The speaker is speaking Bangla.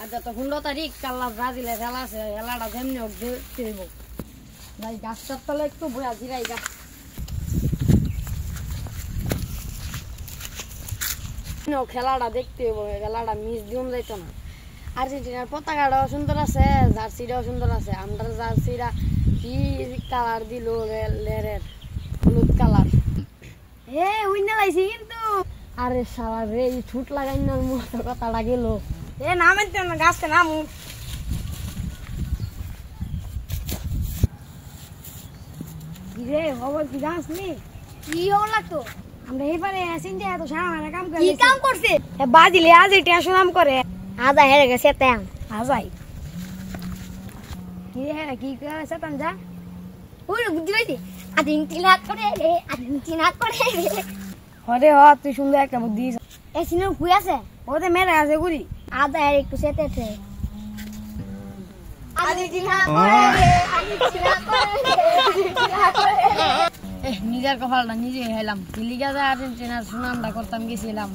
আর যত 15 তারিখ কাল্লা ব্রাজিলে খেলা আছে, খেলাটা যেমনি হোক দেখতে হইব। ভাই গাছটার তলে একটু বয়া জিরাই গা। খেলাটা দেখতে হইব, খেলাটা মিস দিন যাইতো না। আর্জেন্টিনার পতাকাটাও সুন্দর আছে, জার্সিটাও সুন্দর আছে। আমরা জার্সিটা কি কালার দিল, লেরের হলুদ কালার। এ উইনা লাইছি কিন্তু। আরে শালা রে, এই ছুট লাগাই না মতো কথাটা গেল। এ নামেন তো না, গাছটা নামু। রে খবর কি জানিস নি? কি হলো লাগতো? আমরা এবারে সিনজা এত সারা কাম করে। কি কাম করছে? এ বাজিলে আজ এটা সুনাম করে। আদা হেরে গেছে তেম। আজাই কি হে কি করে তান যা। ওই বুদ্ধি পাইছি। আর্জেন্টিনা করে রে, আর্জেন্টিনা করে রে। হরে হ, তুই সুন্দর একটা বুদ্ধি। এ সিনেমা কুই আছে? ওতে মেরে আছে গুড়ি। আদা হেরে একটু সেতেছে। আর্জেন্টিনা করে রে, আর্জেন্টিনা করে রে, আর্জেন্টিনা করে রে। নিজের কপালটা নিজে হেলাম। লিগা আর্জেন্টিনার সুনামটা করতাম গেছিলাম।